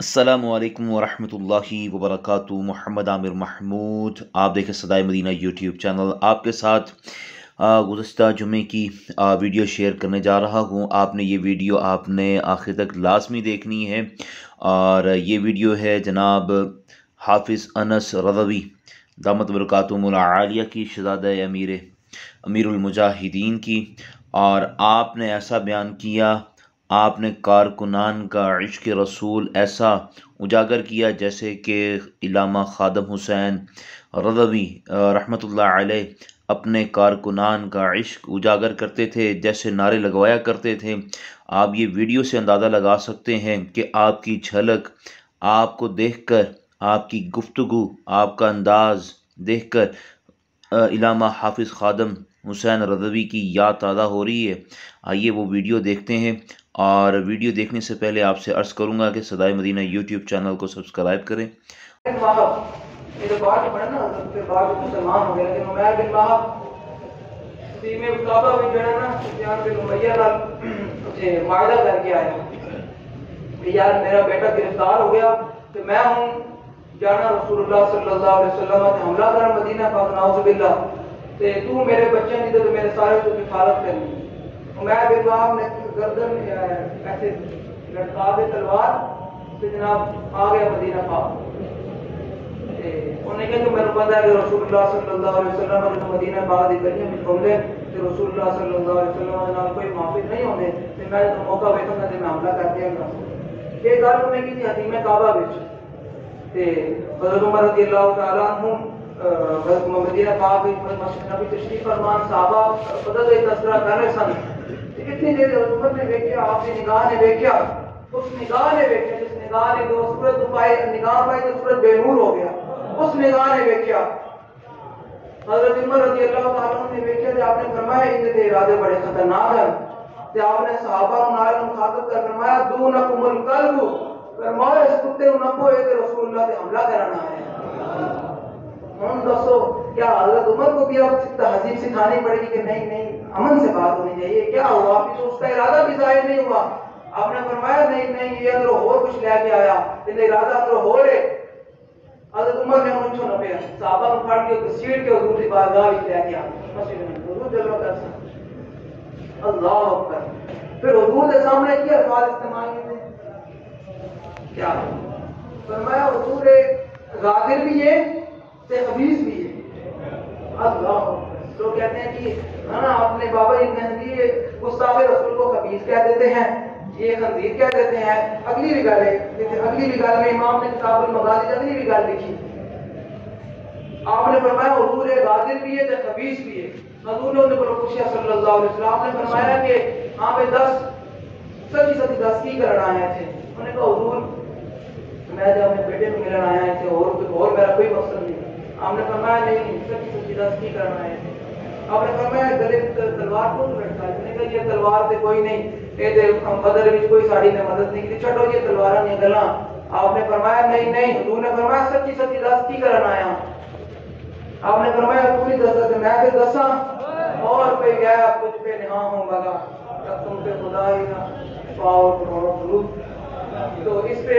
السلام علیکم ورحمۃ اللہ وبرکاتہ۔ محمد عامر محمود، آپ دیکھیں صدائے مدینہ یوٹیوب چینل۔ آپ کے ساتھ گزشتہ جمعے کی ویڈیو شیئر کرنے جا رہا ہوں۔ آپ نے یہ ویڈیو آخر تک لازمی دیکھنی ہے، اور یہ ویڈیو ہے جناب حافظ انس رضوی دامت برکاتہم العالیہ کی، شہزادہ امیر المجاہدین کی۔ اور آپ نے ایسا بیان کیا، آپ نے کارکنان کا عشق رسول ایسا اجاگر کیا جیسے کہ علامہ خادم حسین رضوی رحمۃ اللہ علیہ اپنے کارکنان کا عشق اجاگر کرتے تھے، جیسے نعرے لگوایا کرتے تھے۔ آپ یہ ویڈیو سے اندازہ لگا سکتے ہیں کہ آپ کی جھلک، آپ کو دیکھ کر، آپ کی گفتگو، آپ کا انداز دیکھ کر علامہ حافظ خادم حسین رضوی کی یاد تازہ ہو رہی ہے۔ آئیے وہ ویڈیو دیکھتے ہیں، اور ویڈیو دیکھنے سے پہلے آپ سے عرض کروں گا کہ صدائے مدینہ یوٹیوب چینل کو سبسکرائب کریں۔ معاہدہ کر کے آیا کہ یار میرا بیٹا گرفتار ہو گیا تو میں ہوں جانا رسول اللہ صلی اللہ علیہ وسلم نے حملہ کرنا مدینہ پاک، نعوذ باللہ، تے تو میرے بچے نہیں تو میرے سارے تو کفالت کرنی۔ میں بالواب نے گردن ایسے لٹکا دے تلوار سے جناب آ گیا مدینہ پاک۔ انہوں نے کہا کہ میرے پتہ ہے کہ رسول اللہ صلی اللہ علیہ وسلم نے مدینہ پاک دی گلیاں میں کھولے کہ رسول اللہ صلی اللہ علیہ وسلم کے نام کوئی محافظ نہیں ہوتے، تو میں تو موقع ویکھوں گا کہ میں حملہ کر دیا گا۔ یہ گل انہیں کی تھی حتیم کعبہ وچ، تے حضرت عمر رضی اللہ تعالیٰ عنہ مدینہ پاک مسجد نبی تشریف فرمان، صحابہ فضل تذکرہ کر رہے سن۔ اتنی دیر حضرت عمر نے ویکھیا، آپ کی نگاہ نے ویکھیا، اس نگاہ نے ویکھیا جس نگاہ نے جو صورت پائی، نگاہ پائی تو صورت بے نور ہو گیا، اس نگاہ نے ویکھیا۔ حضرت عمر رضی اللہ تعالیٰ عنہ نے ویکھیا کہ آپ نے فرمایا ان کے ارادے بڑے خطرناک ہیں، کہ آپ نے صحابہ کو نال مخاطب کر فرمایا دونکم القلب، فرمایا اس کتے نہ کوئی کہ رسول اللہ سے حملہ کرنا ہے۔ ہم دسو کیا حضرت عمر کو بھی اب تہذیب سکھانی پڑے گی کہ نہیں نہیں امن سے بات ہونی چاہیے؟ کیا ہوا؟ آپ تو اس کا ارادہ بھی ظاہر نہیں ہوا۔ آپ نے فرمایا نہیں نہیں یہ اندر اور کچھ لے کے آیا، یہ ارادہ اندر ہو رہے۔ حضرت عمر نے ان چھوڑ پیا، صحابہ کو پھڑ کے گھسیٹ کے حضور کی بارگاہ میں لے کے آیا مسجد میں، حضور جلوہ کر سکتے اللہ اکبر۔ پھر حضور کے سامنے کیا الفاظ استعمال کیے؟ کیا فرمایا؟ حضور غادر بھی ہے تے خبیث بھی ہے۔ اللہ لوگ کہتے ہیں کہ نا اپنے بابا جی نے گستاخ رسول کو خبیث کہہ دیتے ہیں، یہ خنزیر کہہ دیتے ہیں۔ اگلی بھی گل ہے، اگلی بھی گل میں امام نے کتاب المغازی اگلی بھی گل لکھی، آپ نے فرمایا حضور غادر بھی ہے تے خبیث بھی ہے۔ حضور نے انہیں پوچھا صلی اللہ علیہ وسلم، آپ نے فرمایا کہ ہاں بھائی سچی سچی دس کی کرنا آیا تھے؟ انہوں نے کہا حضور میں جب اپنے بیٹے کو ملن آیا تھے اور میرا کوئی مقصد نہیں۔ آپ نے فرمایا نہیں سچی سچی دس کی کرنا آئے تھے؟ آپ نے فرمایا گلے تلوار کو لٹکا ہے؟ نے کہا یہ تلوار تے کوئی نہیں، یہ بدر وچ کوئی ساڑی نے مدد نہیں کی، چھڈو یہ تلواراں دی گلاں۔ آپ نے فرمایا نہیں نہیں، حضور نے فرمایا سچی سچی دس کی کرنا آیا؟ آپ نے فرمایا تو نہیں دسا تو میں پھر دساں؟ اور پہ گیا کچھ پہ نہاں ہوں گا جب تم پہ خدا ہی نہ پاؤ کروڑوں درود۔ تو اس پہ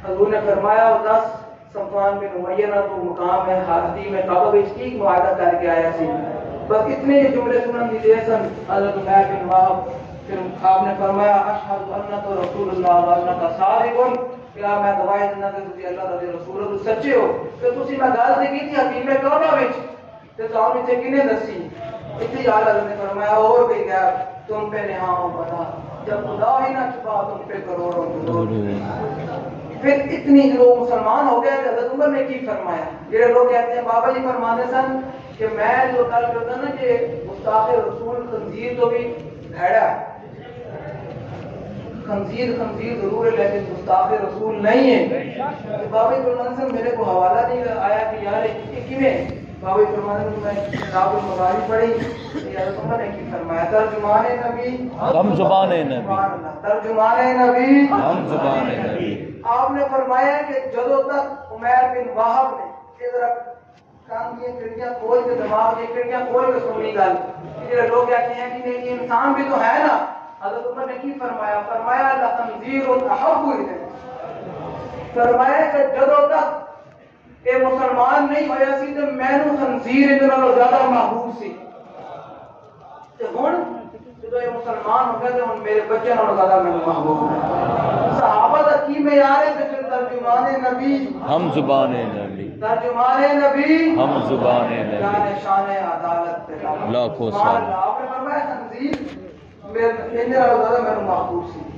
حضور نے فرمایا 10 صفوان بن امیہ نہ تو مقام ہے حاتم کعبہ وچ ٹھیک معاہدہ کر کے آیا سی۔ بس اتنے ہی جملے سنن دی دے سن حضرت عمر بن وہب۔ پھر آپ نے فرمایا اشہد انک رسول اللہ وانک صادق، کیا میں گواہی دینا کہ تسی اللہ تعالی رسول ہو، سچے ہو۔ تے تسی میں گل تے کیتی حتیم کعبہ وچ، تے تانوں وچ کنے دسی؟ اتنی حضرت نے فرمایا اور بھی گیا تم پہ نہاں ہو بتا جب خدا ہی نہ چھپا تم پہ کروڑوں درود۔ پھر اتنی لوگ مسلمان ہو گئے۔ حضرت عمر نے کی فرمایا؟ جڑے لوگ کہتے ہیں بابا جی فرماتے سن کہ میں جو گل کرتا نا کہ گستاخ رسول خنزیر تو بھی بھیڑا ہے، خنزیر ضرور ہے لیکن گستاخ رسول نہیں ہے۔ بابا جی فرماتے سن میرے کو حوالہ نہیں آیا کہ یار یہ کیویں؟ بابا جی فرماتے ہیں میں کتاب المغازی پڑھی، حضرت عمر نے کی فرمایا ترجمان نبی ہم زبان نبی، ترجمان نبی ہم زبان نبی۔ آپ نے فرمایا کہ جدوں تک عمر بن وہب نے ادھر کان کی کھڑکیاں کھول کے دماغ کی کھڑکیاں کھول کے سنی گل، کہ لوگ کہتے ہیں کہ نہیں انسان بھی تو ہے نا۔ حضرت عمر نے کی فرمایا؟ فرمایا لخنزیر احب الیہ، فرمایا کہ جدوں تک یہ مسلمان نہیں ہویا سی تے مینوں خنزیر اندر نالوں زیادہ محبوب سی تے ہن جدوں یہ مسلمان ہو گیا تے ہن میرے بچے نالوں زیادہ مینوں محبوب ہے صحابہ دا کی معیار ہے تے ترجمان نبی ہم زبان نبی ترجمان نبی ہم زبان نبی جان شان عدالت پہ لاکھوں سلام آپ نے فرمایا خنزیر میرے زیادہ میرے محبوب سی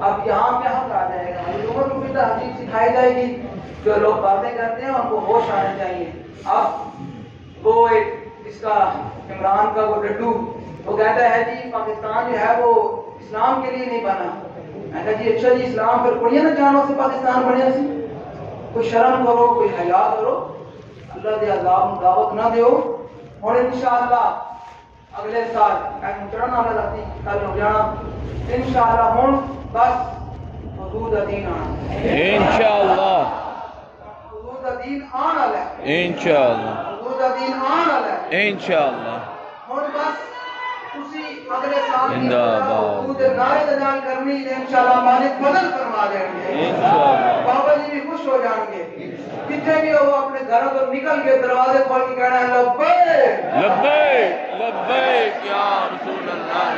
اب یہاں کیا حق آ جائے گا لوگوں کو بھی تہذیب سکھائی جائے گی جو لوگ باتیں کرتے ہیں ان کو ہوش آنے چاہیے اب وہ ایک اس کا عمران کا وہ ڈڈو وہ کہتا ہے جی پاکستان جو ہے وہ اسلام کے لیے نہیں بنا میں کہا جی اچھا جی اسلام پھر کڑیاں نہ جانو سے پاکستان بنیا سی کوئی شرم کرو کوئی حیا کرو اللہ دے عذاب دعوت نہ دیو اور انشاءاللہ اگلے سال میں چڑھنا نہ لگتی کل ہو جانا انشاءاللہ ہوں بس حدود دین آنا انشاءاللہ حدود دین آنا لے انشاءاللہ حدود دین آنا لے انشاءاللہ ہوں بس اسی اگلے سال زندہ باد حدود نعرے دجال کرنی انشاءاللہ مالک بدل فرما دیں گے انشاءاللہ بابا جی بھی خوش ہو جائیں گے کتنے بھی وہ اپنے گھروں تو نکل کے دروازے کھول کے کہنا ہے لبیک لبیک لبیک یا رسول اللہ